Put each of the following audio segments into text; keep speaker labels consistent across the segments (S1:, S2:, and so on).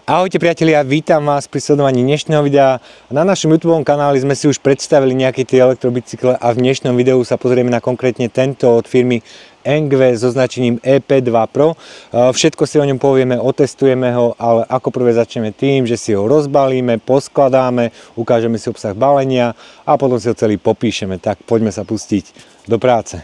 S1: Ahojte priatelia, vítam vás pri sledovaní dnešného videa. Na našom YouTube kanáli sme si už predstavili nejaké tie elektrobicykle a v dnešnom videu sa pozrieme na konkrétne tento od firmy Engve so značením EP2 Pro. Všetko si o ňom povieme, otestujeme ho, ale ako prvé začneme tým, že si ho rozbalíme, poskladáme, ukážeme si obsah balenia a potom si ho celý popíšeme. Tak poďme sa pustiť do práce.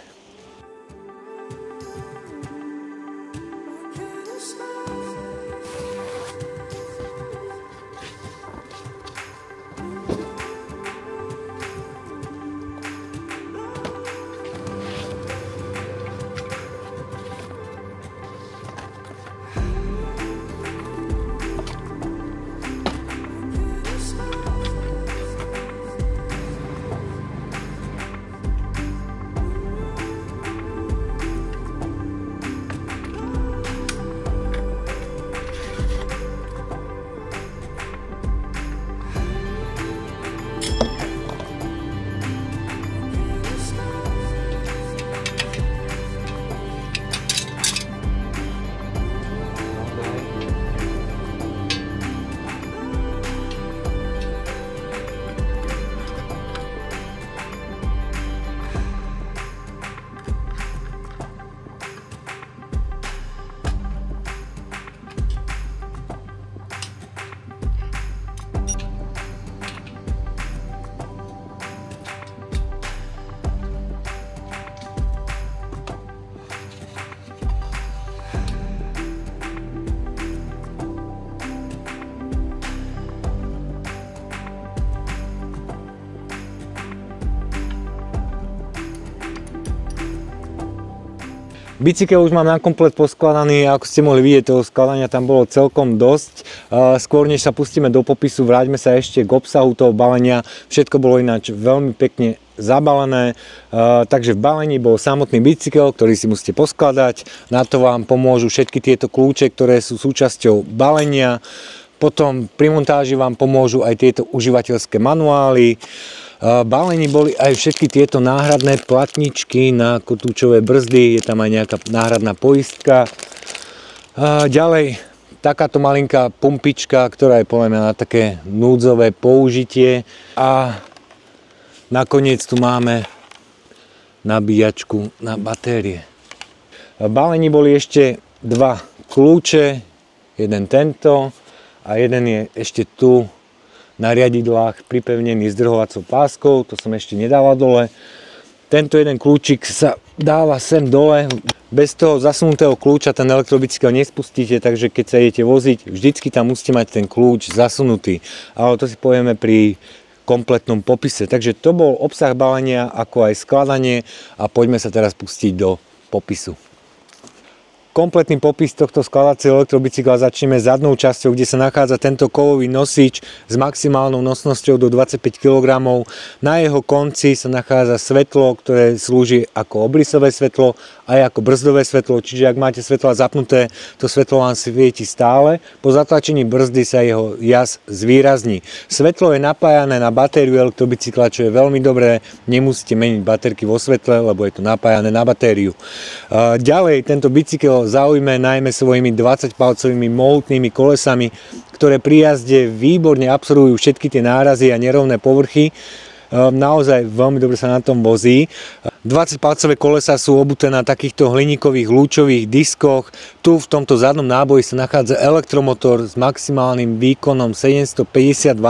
S1: Bicykel už mám na komplet poskladaný, ako ste mohli vidieť, toho skladania tam bolo celkom dosť. Skôr než sa pustíme do popisu, vráťme sa ešte k obsahu toho balenia. Všetko bolo ináč veľmi pekne zabalené, takže v balení bol samotný bicykel, ktorý si musíte poskladať. Na to vám pomôžu všetky tieto kľúče, ktoré sú súčasťou balenia. Potom pri montáži vám pomôžu aj tieto užívateľské manuály. V balení boli aj všetky tieto náhradné platničky na kotúčové brzdy, je tam aj nejaká náhradná poistka. Ďalej takáto malinká pumpička, ktorá je podľa mňa na také núdzové použitie. A nakoniec tu máme nabíjačku na batérie. V balení boli ešte dva kľúče, jeden tento a jeden je ešte tu na riadidlách pripevnený zdrhovacou páskou, to som ešte nedával dole. Tento jeden kľúčik sa dáva sem dole. Bez toho zasunutého kľúča ten elektrobicykel nespustíte, takže keď sa idete voziť, vždycky tam musíte mať ten kľúč zasunutý. Ale to si povieme pri kompletnom popise. Takže to bol obsah balenia, ako aj skladanie a poďme sa teraz pustiť do popisu. Kompletný popis tohto skladacieho elektrobicykla začneme zadnou časťou, kde sa nachádza tento kovový nosič s maximálnou nosnosťou do 25 kg. Na jeho konci sa nachádza svetlo, ktoré slúži ako obrysové svetlo aj ako brzdové svetlo, čiže ak máte svetla zapnuté, to svetlo vám svieti stále. Po zatlačení brzdy sa jeho jas zvýrazní. Svetlo je napájané na batériu elektrobicykla, čo je veľmi dobré. Nemusíte meniť baterky vo svetle, lebo je to napájané na batériu. Ďalej tento bicykel zaujme najmä svojimi 20-palcovými mohutnými kolesami, ktoré pri jazde výborne absorbujú všetky tie nárazy a nerovné povrchy. Naozaj veľmi dobre sa na tom vozí. 20-palcové kolesa sú obuté na takýchto hliníkových lúčových diskoch. Tu v tomto zadnom náboji sa nachádza elektromotor s maximálnym výkonom 750 W.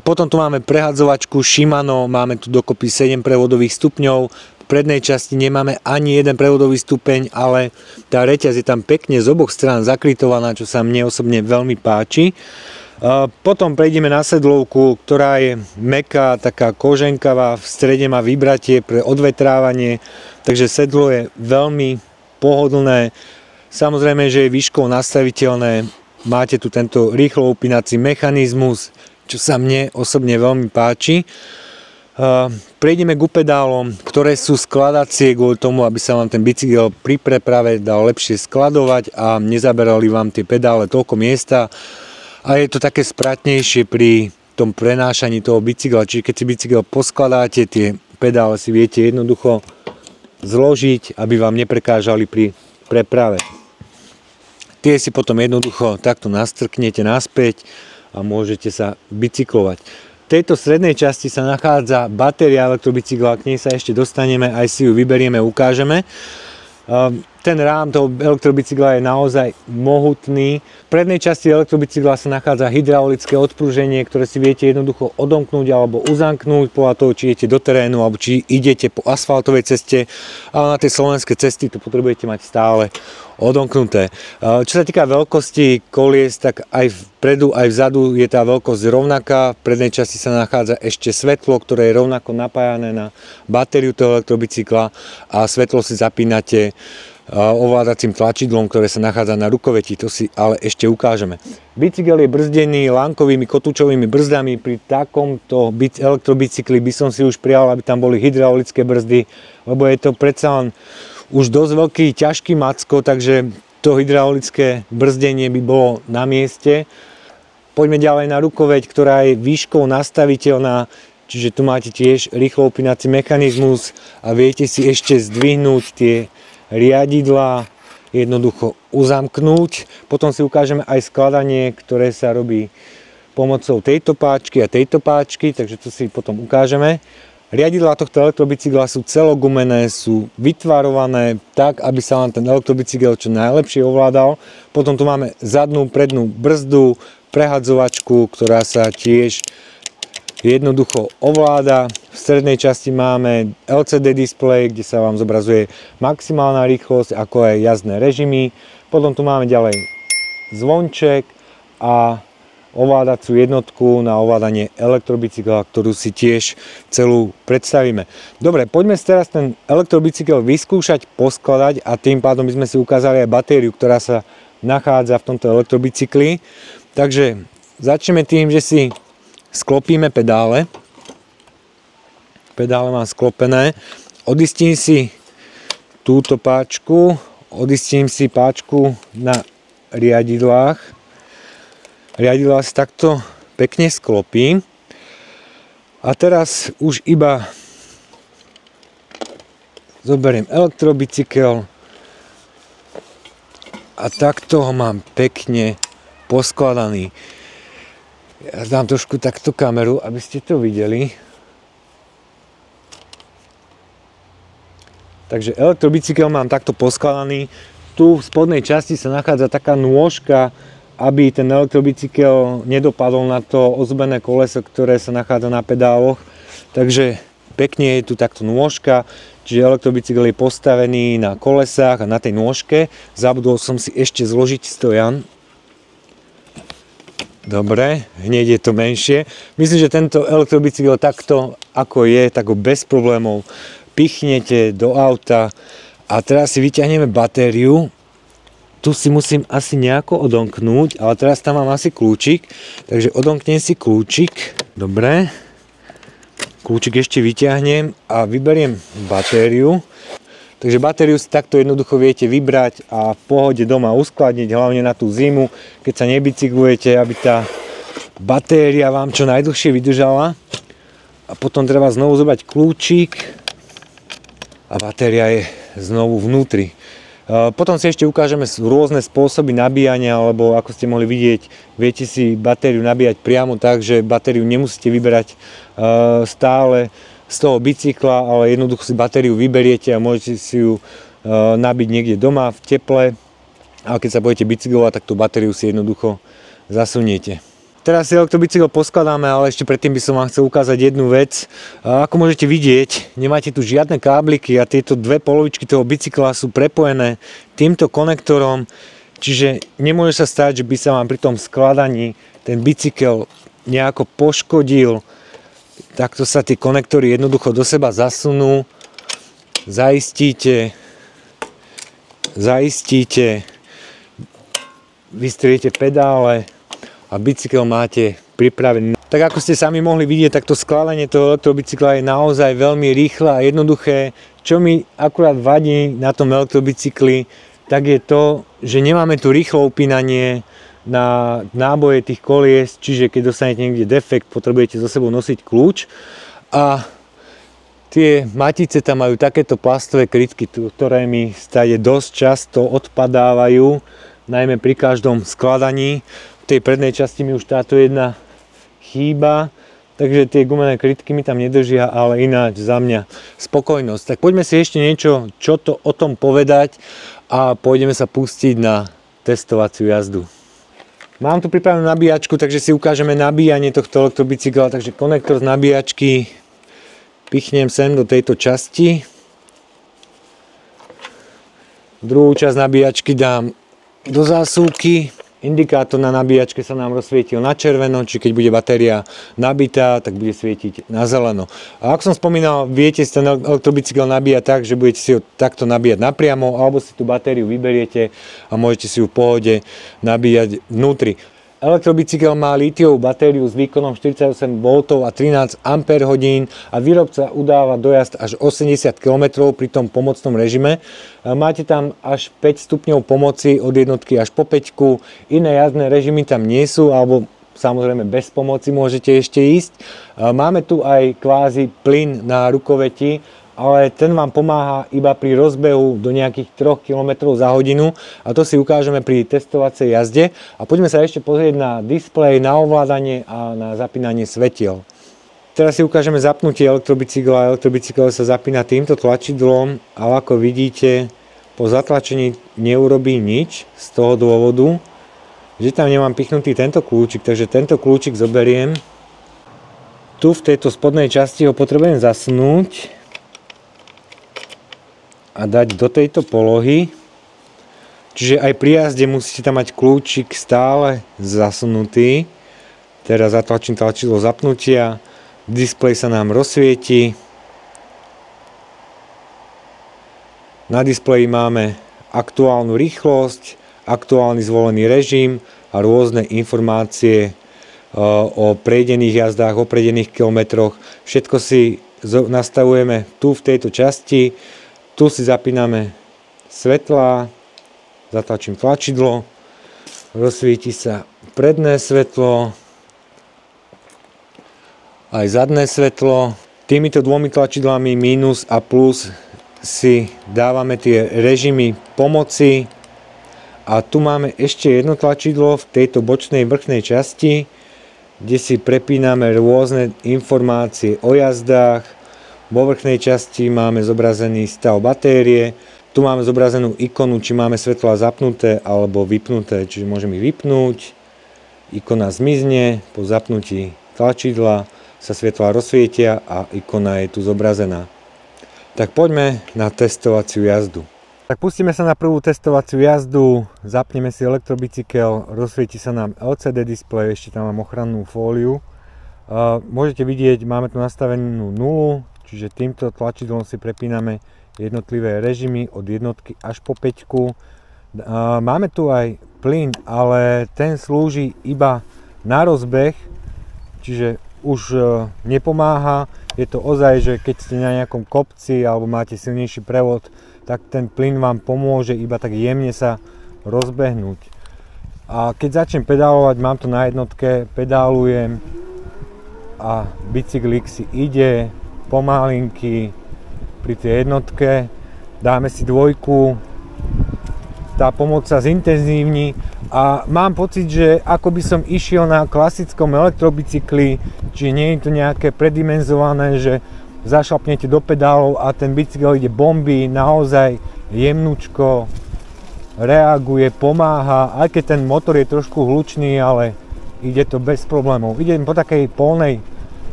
S1: Potom tu máme prehadzovačku Shimano, máme tu dokopy 7 prevodových stupňov. V prednej časti nemáme ani jeden prevodový stupeň, ale tá reťaz je tam pekne z oboch strán zakrytovaná, čo sa mne osobne veľmi páči. Potom prejdeme na sedlovku, ktorá je mäkká, taká koženkavá, v strede má vybratie pre odvetrávanie, takže sedlo je veľmi pohodlné. Samozrejme, že je výškou nastaviteľné, máte tu tento rýchlo upínací mechanizmus, čo sa mne osobne veľmi páči. Prejdeme k pedálom, ktoré sú skladacie kvôli tomu, aby sa vám ten bicykel pri preprave dal lepšie skladovať a nezaberali vám tie pedále toľko miesta. A je to také spratnejšie pri tom prenášaní toho bicykla. Čiže keď si bicykel poskladáte, tie pedále si viete jednoducho zložiť, aby vám neprekážali pri preprave. tie si potom jednoducho takto nastrknete naspäť a môžete sa bicyklovať. V tejto strednej časti sa nachádza batéria elektrobicykla, k nej sa ešte dostaneme, aj si ju vyberieme, ukážeme. Ten rám toho elektrobicykla je naozaj mohutný. V prednej časti elektrobicykla sa nachádza hydraulické odpruženie, ktoré si viete jednoducho odomknúť alebo uzamknúť podľa toho, či idete do terénu alebo či idete po asfaltovej ceste, ale na tej slovenskej cesty to potrebujete mať stále odomknuté. Čo sa týka veľkosti kolies, tak aj vpredu, aj vzadu je tá veľkosť rovnaká. V prednej časti sa nachádza ešte svetlo, ktoré je rovnako napájané na batériu toho elektrobicykla a svetlo si zapínate ovládacím tlačidlom, ktoré sa nachádza na rukoveti, to si ale ešte ukážeme. Bicykel je brzdený lankovými kotúčovými brzdami. Pri takomto elektrobicykli by som si už prijal, aby tam boli hydraulické brzdy, lebo je to predsa len už dosť veľký, ťažký macko, takže to hydraulické brzdenie by bolo na mieste. Poďme ďalej na rukoveť, ktorá je výškou nastaviteľná, čiže tu máte tiež rýchlo upínací mechanizmus a viete si ešte zdvihnúť tie riadidlá, jednoducho uzamknúť. Potom si ukážeme aj skladanie, ktoré sa robí pomocou tejto páčky a tejto páčky, takže to si potom ukážeme. Riadidlá tohto elektrobicykla sú celogumené, sú vytvarované tak, aby sa vám ten elektrobicykel čo najlepšie ovládal. Potom tu máme zadnú, prednú brzdu, prehadzovačku, ktorá sa tiež jednoducho ovláda. V strednej časti máme LCD displej, kde sa vám zobrazuje maximálna rýchlosť, ako aj jazdné režimy. Potom tu máme ďalej zvonček a ovládacú jednotku na ovládanie elektrobicykla, ktorú si tiež celú predstavíme. Dobre, poďme si teraz ten elektrobicykel vyskúšať, poskladať a tým pádom by sme si ukázali aj batériu, ktorá sa nachádza v tomto elektrobicykli. Takže začneme tým, že si sklopíme pedále. Pedále mám sklopené. Odistím si túto páčku. Odistím si páčku na riadidlách. Riadidlá si takto pekne sklopím. A teraz už iba zoberiem elektrobicykel a takto ho mám pekne poskladaný. Ja dám trošku takto kameru, aby ste to videli. Takže elektrobicykel mám takto poskladaný. Tu v spodnej časti sa nachádza taká nôžka, aby ten elektrobicykel nedopadol na to ozbené koleso, ktoré sa nachádza na pedáloch. Takže pekne je tu takto nôžka, čiže elektrobicykel je postavený na kolesách a na tej nôžke. Zabudol som si ešte zložiť stojan. Dobre, hneď je to menšie. Myslím, že tento elektrobicykel takto, ako je, tak ho bez problémov pichnete do auta. A teraz si vyťahneme batériu. Tu si musím asi nejako odomknúť, ale teraz tam mám asi kľúčik. Takže odomknem si kľúčik. Dobre. Kľúčik ešte vyťahnem a vyberiem batériu. Takže batériu si takto jednoducho viete vybrať a v pohode doma uskladniť, hlavne na tú zimu, keď sa nebicyklujete, aby tá batéria vám čo najdlhšie vydržala. A potom treba znovu zobrať kľúčik a batéria je znovu vnútri. Potom si ešte ukážeme rôzne spôsoby nabíjania, alebo ako ste mohli vidieť, viete si batériu nabíjať priamo tak, že batériu nemusíte vyberať stále z toho bicykla, ale jednoducho si batériu vyberiete a môžete si ju nabiť niekde doma v teple. A keď sa budete bicyklovať, tak tú batériu si jednoducho zasuniete. Teraz si elektrobicykel poskladáme, ale ešte predtým by som vám chcel ukázať jednu vec. Ako môžete vidieť, nemáte tu žiadne kábliky a tieto dve polovičky toho bicykla sú prepojené týmto konektorom, čiže nemôže sa stať, že by sa vám pri tom skladaní ten bicykel nejako poškodil. Takto sa tie konektory jednoducho do seba zasunú, zaistíte, vystriete pedále a bicykel máte pripravený. Tak ako ste sami mohli vidieť, tak to skladanie toho elektrobicykla je naozaj veľmi rýchle a jednoduché. Čo mi akurát vadí na tom elektrobicykli, tak je to, že nemáme tu rýchlo upínanie na náboje tých kolies, čiže keď dostanete niekde defekt, potrebujete so sebou nosiť kľúč a tie matice tam majú takéto plastové krytky, ktoré mi stade dosť často odpadávajú, najmä pri každom skladaní. V tej prednej časti mi už táto jedna chýba, takže tie gumené krytky mi tam nedržia, ale ináč za mňa spokojnosť. Tak poďme si ešte niečo, čo to o tom povedať a pôjdeme sa pustiť na testovaciu jazdu. Mám tu pripravenú nabíjačku, takže si ukážeme nabíjanie tohto elektrobicykla, takže konektor z nabíjačky pichnem sem do tejto časti. Druhú časť nabíjačky dám do zásuvky. Indikátor na nabíjačke sa nám rozsvietil na červeno, či keď bude batéria nabitá, tak bude svietiť na zeleno. A ako som spomínal, viete si ten elektrobicykel nabíjať tak, že budete si ho takto nabíjať napriamo, alebo si tú batériu vyberiete a môžete si ju v pohode nabíjať vnútri. Elektrobicykel má lítiovú batériu s výkonom 48 V a 13 Ah a výrobca udáva dojazd až 80 km pri tom pomocnom režime. Máte tam až 5 stupňov pomoci od jednotky až po 5. Iné jazdné režimy tam nie sú, alebo samozrejme bez pomoci môžete ešte ísť. Máme tu aj kvázi plyn na rukoveti, ale ten vám pomáha iba pri rozbehu do nejakých 3 km za hodinu a to si ukážeme pri testovacej jazde. A poďme sa ešte pozrieť na displej, na ovládanie a na zapínanie svetiel. Teraz si ukážeme zapnutie elektrobicykla. Elektrobicykel sa zapína týmto tlačidlom, ale ako vidíte, po zatlačení neurobí nič z toho dôvodu, že tam nemám pichnutý tento kľúčik, takže tento kľúčik zoberiem. Tu v tejto spodnej časti ho potrebujem zasunúť a dať do tejto polohy. Čiže aj pri jazde musíte tam mať kľúčik stále zasunutý. Teraz zatlačím tlačidlo zapnutia, displej sa nám rozsvieti. Na displeji máme aktuálnu rýchlosť, aktuálny zvolený režim a rôzne informácie o prejdených jazdách, o prejdených kilometroch. Všetko si nastavujeme tu v tejto časti. Tu si zapíname svetlá, zatlačím tlačidlo, rozsvieti sa predné svetlo, aj zadné svetlo. Týmito dvomi tlačidlami minus a plus si dávame tie režimy pomoci. A tu máme ešte jedno tlačidlo v tejto bočnej vrchnej časti, kde si prepíname rôzne informácie o jazdách. Vo vrchnej časti máme zobrazený stav batérie, tu máme zobrazenú ikonu, či máme svetlá zapnuté alebo vypnuté, čiže môžem ich vypnúť, ikona zmizne, po zapnutí tlačidla sa svetlá rozsvietia a ikona je tu zobrazená. Tak poďme na testovaciu jazdu. Tak pustíme sa na prvú testovaciu jazdu, zapneme si elektrobicykel, rozsvieti sa nám LCD displej, ešte tam mám ochrannú fóliu. Môžete vidieť, máme tu nastavenú 0, čiže týmto tlačidlom si prepíname jednotlivé režimy od jednotky až po 5. Máme tu aj plyn, ale ten slúži iba na rozbeh, čiže už nepomáha. Je to ozaj, že keď ste na nejakom kopci alebo máte silnejší prevod, tak ten plyn vám pomôže iba tak jemne sa rozbehnúť. A keď začnem pedálovať, mám to na jednotke, pedálujem a bicyklik si ide pomalinky pri tej jednotke, dáme si 2, tá pomoc sa zintenzívni a mám pocit, že ako by som išiel na klasickom elektrobicykli, čiže nie je to nejaké predimenzované, že zašlapnete do pedálov a ten bicykel ide bomby, naozaj jemnúčko reaguje, pomáha, aj keď ten motor je trošku hlučný, ale ide to bez problémov. Idem po takej polnej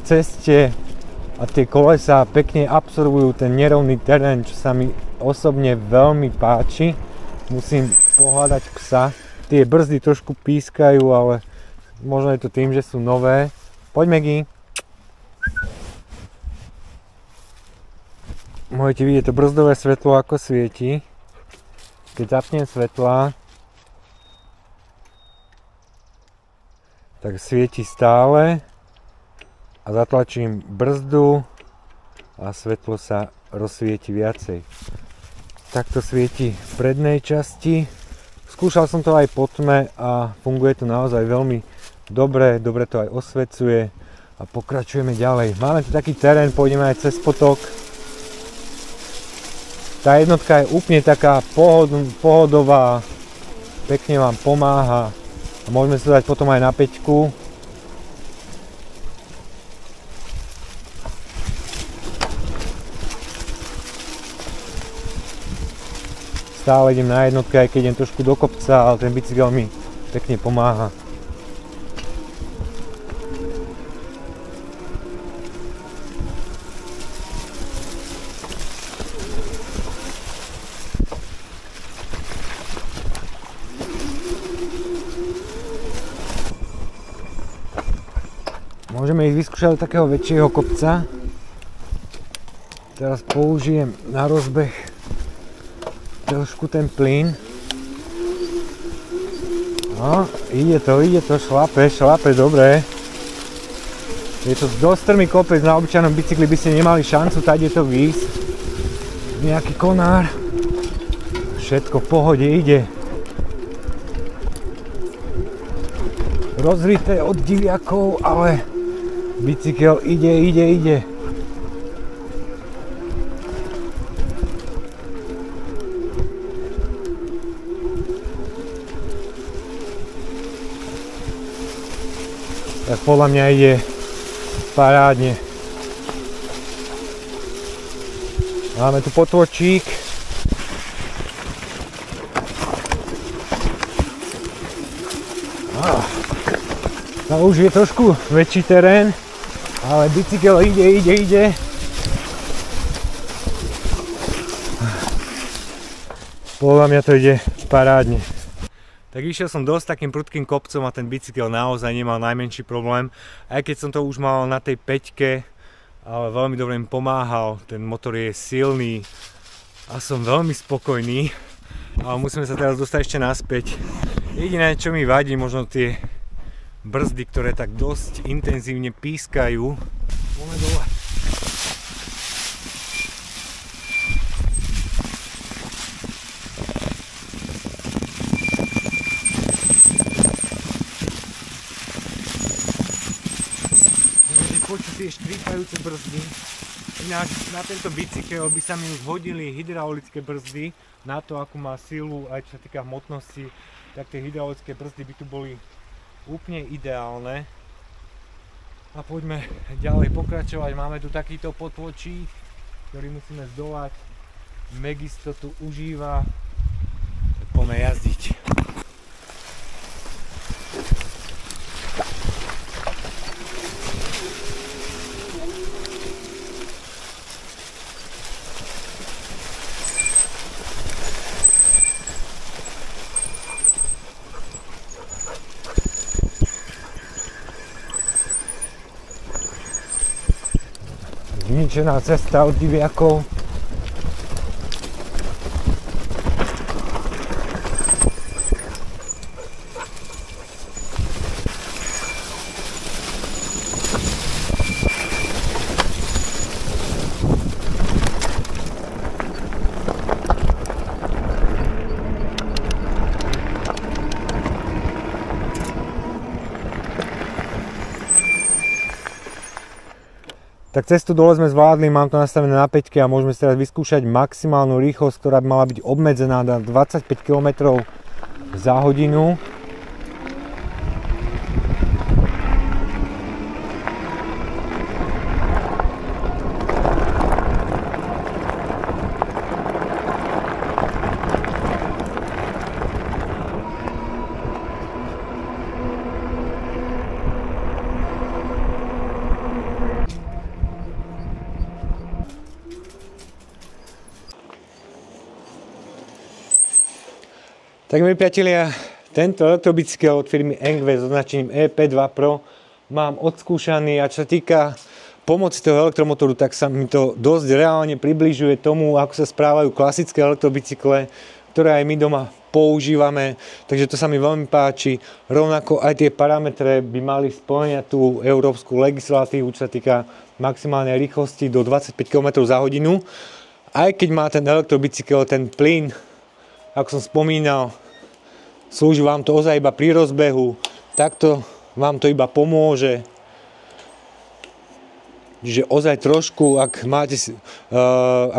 S1: ceste a tie kolesá pekne absorbujú ten nerovný terén, čo sa mi osobne veľmi páči. Musím pohľadať psa. Tie brzdy trošku pískajú, ale možno je to tým, že sú nové. Poďme, Gy. Môžete vidieť to brzdové svetlo, ako svieti. Keď zapnem svetlá, tak svieti stále a zatlačím brzdu a svetlo sa rozsvieti viacej. Takto svieti v prednej časti. Skúšal som to aj po tme a funguje to naozaj veľmi dobre, dobre to aj osvecuje a pokračujeme ďalej. Máme tu taký terén, pôjdeme aj cez potok. Tá jednotka je úplne taká pohodová, pekne vám pomáha a môžeme sa dať potom aj na 5. Stále idem na jednotke, aj keď idem trošku do kopca, ale ten bicykel mi pekne pomáha. Môžeme ísť vyskúšať do takého väčšieho kopca. Teraz použijem na rozbeh trošku ten plyn. No, ide to, šlape, dobre. Je to dosť strmý kopec, na obyčajnom bicykli by ste nemali šancu tady to výjsť. Nejaký konár. Všetko v pohode ide. Rozrité od diviakov, ale bicykel ide. Tak podľa mňa ide parádne. Máme tu potôčik. No už je trošku väčší terén, ale bicykel ide. Podľa mňa to ide parádne. Tak išiel som dosť takým prudkým kopcom a ten bicykel naozaj nemal najmenší problém. Aj keď som to už mal na tej 5-ke, ale veľmi dobre mi pomáhal. Ten motor je silný a som veľmi spokojný. Ale musíme sa teraz dostať ešte naspäť. Jediné, čo mi vadí, možno tie brzdy, ktoré tak dosť intenzívne pískajú. Poďme dole. Počuť tie škrípajúce brzdy. Ináč na tento bicykel by sa mi už hodili hydraulické brzdy na to, akú má silu, aj čo sa týka hmotnosti, tak tie hydraulické brzdy by tu boli úplne ideálne. A poďme ďalej pokračovať. Máme tu takýto potôčik, ktorý musíme zdolať. Megis to tu užíva. Poďme jazdiť. Zničená cesta od diviakov. Tak cestu dole sme zvládli, mám to nastavené na 5-ke a môžeme si teraz vyskúšať maximálnu rýchlosť, ktorá by mala byť obmedzená na 25 km za hodinu. Tak milí priatelia, tento elektrobicykel od firmy Engve s označením EP2 Pro mám odskúšaný a čo sa týka pomoci toho elektromotoru, tak sa mi to dosť reálne približuje tomu, ako sa správajú klasické elektrobicykle, ktoré aj my doma používame, takže to sa mi veľmi páči. Rovnako aj tie parametre by mali spĺňať tú európsku legislatívu, čo sa týka maximálnej rýchlosti do 25 km za hodinu. Aj keď má ten elektrobicykel, ten plyn, ako som spomínal, slúži vám to ozaj iba pri rozbehu, takto vám to iba pomôže. Čiže ozaj trošku, ak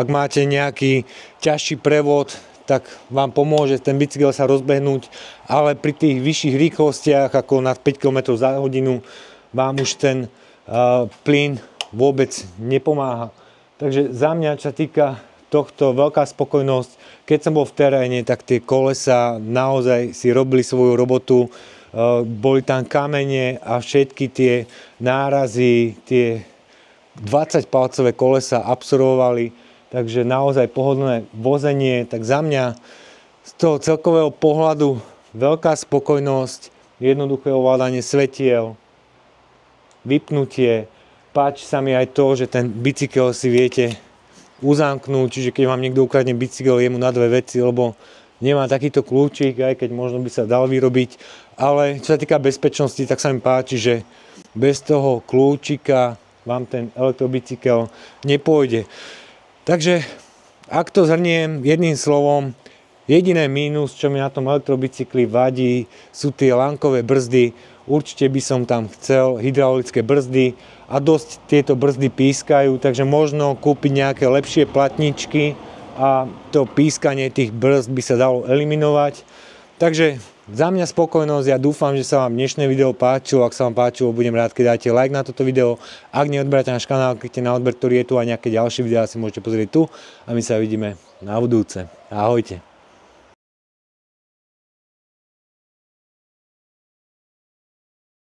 S1: máte nejaký ťažší prevod, tak vám pomôže ten bicykel sa rozbehnúť, ale pri tých vyšších rýchlostiach ako na 5 km za hodinu vám už ten plyn vôbec nepomáha. Takže za mňa, čo sa týka tohto, veľká spokojnosť. Keď som bol v teréne, tak tie kolesa naozaj si robili svoju robotu. Boli tam kamene a všetky tie nárazy, tie 20-palcové kolesa absorbovali. Takže naozaj pohodlné vozenie. Tak za mňa z toho celkového pohľadu veľká spokojnosť, jednoduché ovládanie svetiel, vypnutie. Páči sa mi aj to, že ten bicykel si viete uzamknúť, čiže keď vám niekto ukradne bicykel, je mu na dve veci, lebo nemá takýto kľúčik, aj keď možno by sa dal vyrobiť. Ale čo sa týka bezpečnosti, tak sa mi páči, že bez toho kľúčika vám ten elektrobicykel nepôjde. Takže, ak to zhrniem jedným slovom, jediné mínus, čo mi na tom elektrobicykli vadí, sú tie lankové brzdy. Určite by som tam chcel hydraulické brzdy a dosť tieto brzdy pískajú, takže možno kúpiť nejaké lepšie platničky a to pískanie tých brzd by sa dalo eliminovať. Takže za mňa spokojnosť, ja dúfam, že sa vám dnešné video páčilo. Ak sa vám páčilo, budem rád, keď dáte like na toto video. Ak neodberáte náš kanál, kliknite na odber, ktorý je tu, a nejaké ďalšie videá si môžete pozrieť tu a my sa vidíme na budúce. Ahojte.